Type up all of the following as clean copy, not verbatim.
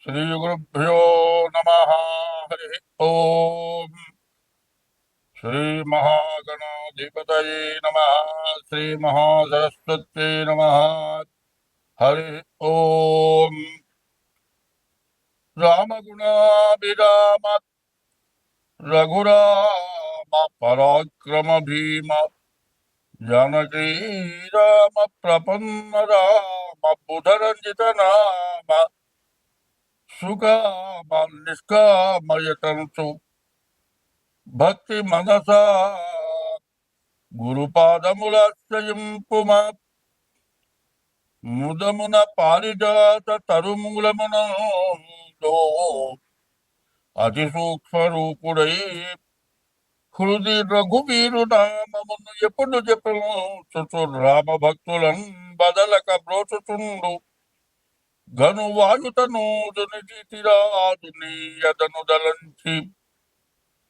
श्रीगुरुभ्यो नमः। हरि ओम। श्रीमहागणाधिपतये नमः। श्रीमहासरस्वत्यै नमः। हरि ओम। रामगुणाभिराम रघुराम पराक्रम भीम जानकी राम प्रपन्न राम बुधरंजित नाम सुकाम निष्कामयतन्तु భక్తి మనసా గురుపాదములాశ్రయింపుమా ముదమున పారిజాత తరుమూలమున అతి సూక్ష్మ రూపుడై హృది రఘువీరు నామమును ఎప్పుడు చెప్పను చుచు రామ భక్తులను బదలక బ్రోచుచుండు గను వాయుతను దునితిరాదు నీయదను దలంచి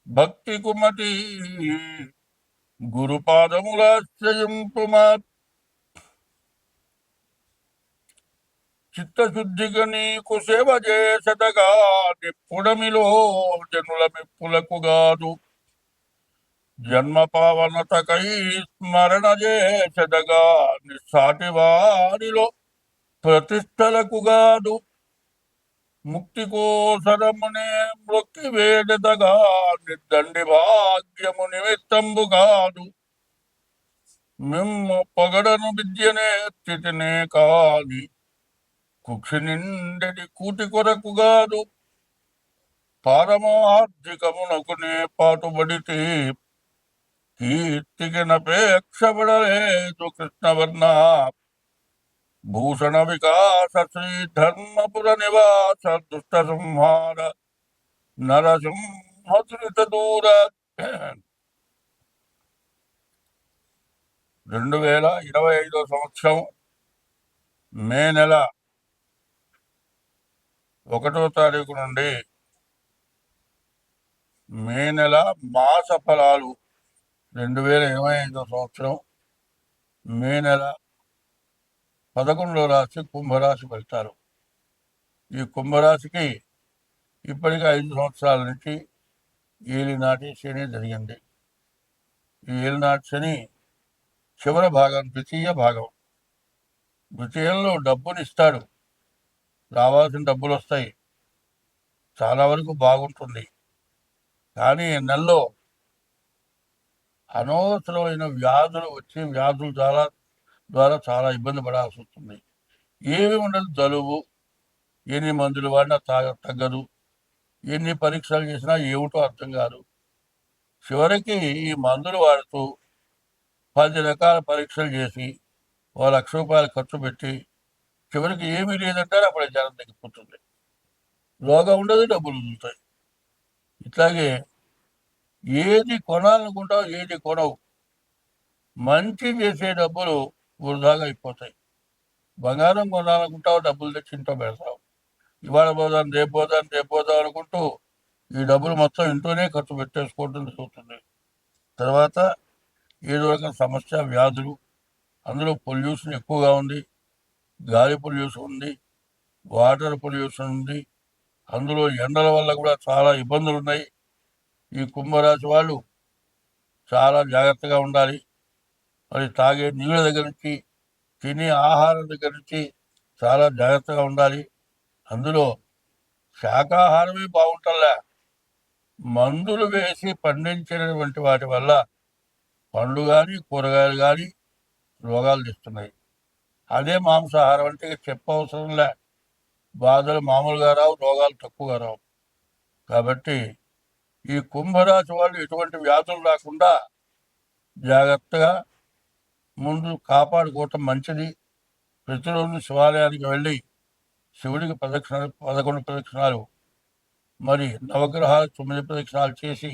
భక్తి కుమతి గురుపాదములాశ్రయింపుమా చిత్తశుద్ధిగా నీకు సేవ చేసదగా నిప్పుడమిలో జనుల మెప్పులకుగాదు జన్మ పావనతకై స్మరణ చేసదగా నిస్సాటి వారిలో ప్రతిష్టలకుగాదు ముక్తి కోసరమునే మృక్కి వేడదగా నిర్దండి భాగ్యము నిమిత్తంబు కాదు మిమ్ము పొగడను విద్యనే స్థితినే కాది కుక్షి నిండెడి కూటి కొరకుగాదు పారమార్థికమునకునే పాటుబడితే కీర్తికినపేక్షపడలేదు కృష్ణవర్ణ భూషణ వికాస శ్రీ ధర్మపుర నివాస దుష్ట సంహార నరసింహసురిత దూర 2025 సంవత్సరం మే నెల 1వ తారీఖు నుండి మే నెల మాస ఫలాలు 2025 సంవత్సరం మే నెల 11వ రాశి కుంభరాశి ఫలితాలు. ఈ కుంభరాశికి ఇప్పటికి 5 సంవత్సరాల నుంచి ఏలినాటి శని జరిగింది. ఈ ఏలినాటి శని చివరి భాగం, ద్వితీయ భాగం. ద్వితీయంలో డబ్బునిస్తాడు, రావాల్సిన డబ్బులు వస్తాయి, చాలా వరకు బాగుంటుంది. కానీ నెలలో అనవసరమైన వ్యాధులు వచ్చి వ్యాధుల ద్వారా చాలా ఇబ్బంది పడాల్సి వస్తుంది. ఏమి ఉండదు, జలుబు, ఎన్ని మందులు వాడినా తగ్గదు, ఎన్ని పరీక్షలు చేసినా ఏమిటో అర్థం కాదు. చివరికి ఈ మందులు వాడుతూ 10 రకాల పరీక్షలు చేసి 1,00,000 రూపాయలు ఖర్చు పెట్టి చివరికి ఏమీ లేదంటే అప్పుడు జనం తగ్గిపోతుంది. రోగం ఉండదు, డబ్బులు వదులుతాయి. ఇట్లాగే ఏది కొనాలనుకుంటావు, ఏది కొనవు. మంచి చేసే డబ్బులు వృధాగా అయిపోతాయి. బంగారం కొనాలనుకుంటావు, డబ్బులు తెచ్చి ఇంట్లో పెడతావు. ఇవాళ పోదాం, రేపు పోదాం అనుకుంటూ ఈ డబ్బులు మొత్తం ఇంట్లోనే ఖర్చు పెట్టేసుకోవడం జరుగుతుంది. తర్వాత ఏదో రకం సమస్య, వ్యాధులు, అందులో పొల్యూషన్ ఎక్కువగా ఉంది, గాలి పొల్యూషన్ ఉంది, వాటర్ పొల్యూషన్ ఉంది, అందులో ఎండల వల్ల కూడా చాలా ఇబ్బందులు ఉన్నాయి. ఈ కుంభరాశి వాళ్ళు చాలా జాగ్రత్తగా ఉండాలి. మరి తాగే నీళ్ళ దగ్గర నుంచి, తినే ఆహారం దగ్గర నుంచి చాలా జాగ్రత్తగా ఉండాలి. అందులో శాకాహారమే బాగుంటల్లా, మందులు వేసి పండించినటువంటి వాటి వల్ల పండ్లు కానీ కూరగాయలు కానీ రోగాలు తెస్తున్నాయి. అదే మాంసాహారం అంటే చెప్పవసరంలే, బాధలు మామూలుగా రావు, రోగాలు తక్కువగా రావు. కాబట్టి ఈ కుంభరాశి వాళ్ళు ఎటువంటి వ్యాధులు రాకుండా జాగ్రత్తగా ముందు కాపాడుకోవటం మంచిది. ప్రతిరోజు శివాలయానికి వెళ్ళి శివుడికి 11 ప్రదక్షిణాలు, మరి నవగ్రహాలు 9 ప్రదక్షిణాలు చేసి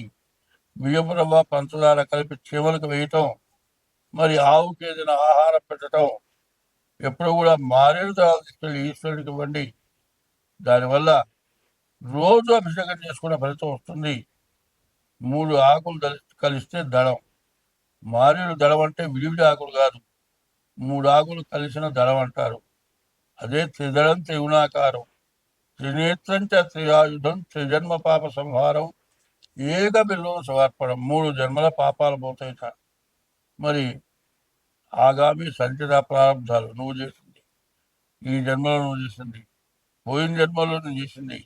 బియ్యపు రవ్వ, పంచదార కలిపి చీమలకు వేయటం, మరి ఆవుకి ఏదైనా ఆహారం పెట్టడం, ఎప్పుడు కూడా మారేడు దళాలు తీసుకెళ్ళి ఈశ్వరుడికి ఇవ్వండి. దానివల్ల రోజు అభిషేకం చేసుకునే ఫలితం వస్తుంది. 3 ఆకులు కలిస్తే దళం. మారేడు దళం అంటే విడివిడి ఆకులు కాదు, 3 ఆకులు కలిసిన దళం అంటారు. అదే త్రిదళం, త్రిగుణాకారం. త్రినేత్రం చ త్రియాయుధం త్రిజన్మ పాప సంహారం ఏక బిల్వం సమర్పణం. 3 జన్మల పాపాలు పోతాయిట. మరి ఆగామి సంచిత ప్రారంధాలు నువ్వు చేసింది, ఈ జన్మలో నువ్వు చేసింది, పోయిన జన్మలో నువ్వు చేసింది,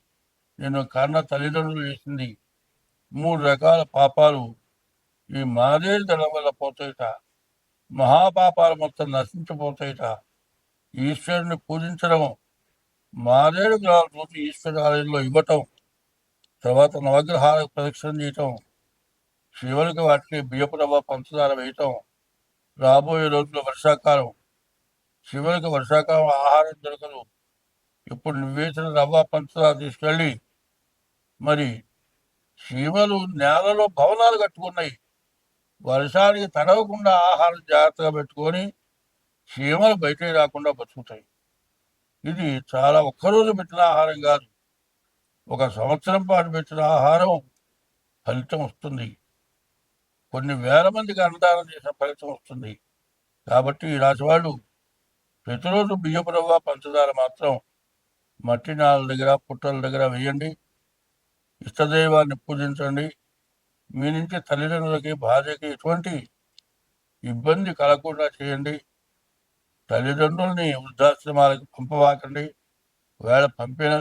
నేను కన్న తల్లిదండ్రులు చేసింది, 3 రకాల పాపాలు ఈ మాదేవి దళం వల్ల పోతాయిట. మహాపాపాలు మొత్తం నశించిపోతాయిట. ఈశ్వరుని పూజించడం, మారేడు గ్రహాలు చూసి ఈశ్వర ఆలయంలో ఇవ్వటం, తర్వాత నవగ్రహాలకు ప్రదక్షిణ చేయటం, శివునికి వాటికి బియ్యపు రవ్వ పంచదార వేయటం. రాబోయే రోజుల్లో వర్షాకాలం, శివునికి వర్షాకాలం ఆహారం దొరకదు. ఇప్పుడు నువ్వేసిన రవ్వ పంచదార తీసుకెళ్ళి, మరి శివలు నేలలో భవనాలు కట్టుకున్నాయి, వర్షానికి తడవకుండా ఆహారం జాగ్రత్తగా పెట్టుకొని చీమలు బయటికి రాకుండా బతుకుతాయి. ఇది చాలా ఒక్కరోజు పెట్టిన ఆహారం కాదు, 1 సంవత్సరం పాటు పెట్టిన ఆహారం ఫలితం వస్తుంది. కొన్ని వేల మందికి అన్నదానం చేసిన ఫలితం వస్తుంది. కాబట్టి ఈ రాశి వాళ్ళు ప్రతిరోజు బియ్యపు రవ్వ పంచదార మాత్రం మట్టి నాళ్ళ దగ్గర పుట్టల దగ్గర వేయండి. ఇష్టదైవాన్ని పూజించండి. మీ నుంచి తల్లిదండ్రులకి భార్యకి ఎటువంటి ఇబ్బంది కలగకుండా చేయండి. తల్లిదండ్రుల్ని వృద్ధాశ్రమాలకు పంపవాకండి. వేళ పంపిన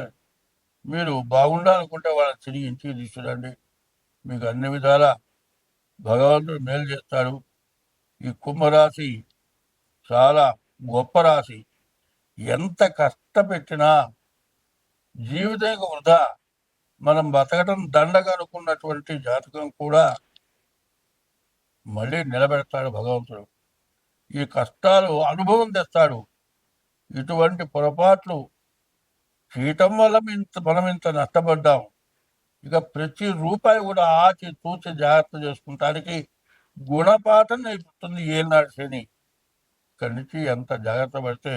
మీరు బాగుండాలనుకుంటే వాళ్ళని తిరిగి ఇంటికి తీసుకురండి. మీకు అన్ని విధాలా భగవంతుడు మేలు చేస్తాడు. ఈ కుంభరాశి చాలా గొప్ప రాశి. ఎంత కష్టపెట్టినా జీవితం వృధా, మనం బతకడం దండగా అనుకున్నటువంటి జాతకం కూడా మళ్ళీ నిలబెడతాడు భగవంతుడు. ఈ కష్టాలు అనుభవం తెస్తాడు. ఇటువంటి పొరపాట్లు చేయటం వల్ల మనం ఇంత నష్టపడ్డాం. ఇక ప్రతి రూపాయి కూడా ఆచి తూచి జాగ్రత్త చేసుకుంటానికి గుణపాఠం నేర్పుతుంది ఏనాడు శని. ఇక్కడి నుంచి ఎంత జాగ్రత్త పడితే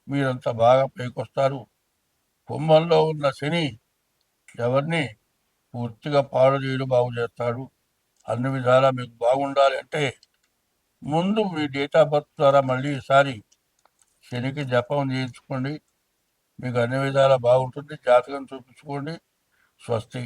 మీరంత బాగా పైకొస్తారు. కుంభంలో ఉన్న శని ఎవరిని పూర్తిగా పాడు చేయడు, బాగు చేస్తాడు. అన్ని విధాలా మీకు బాగుండాలి అంటే ముందు మీ డేట్ ఆఫ్ బర్త్ ద్వారా మళ్ళీ ఈసారి శనికి జపం చేయించుకోండి. మీకు అన్ని విధాలా బాగుంటుంది. జాతకం చూపించుకోండి. స్వస్తి.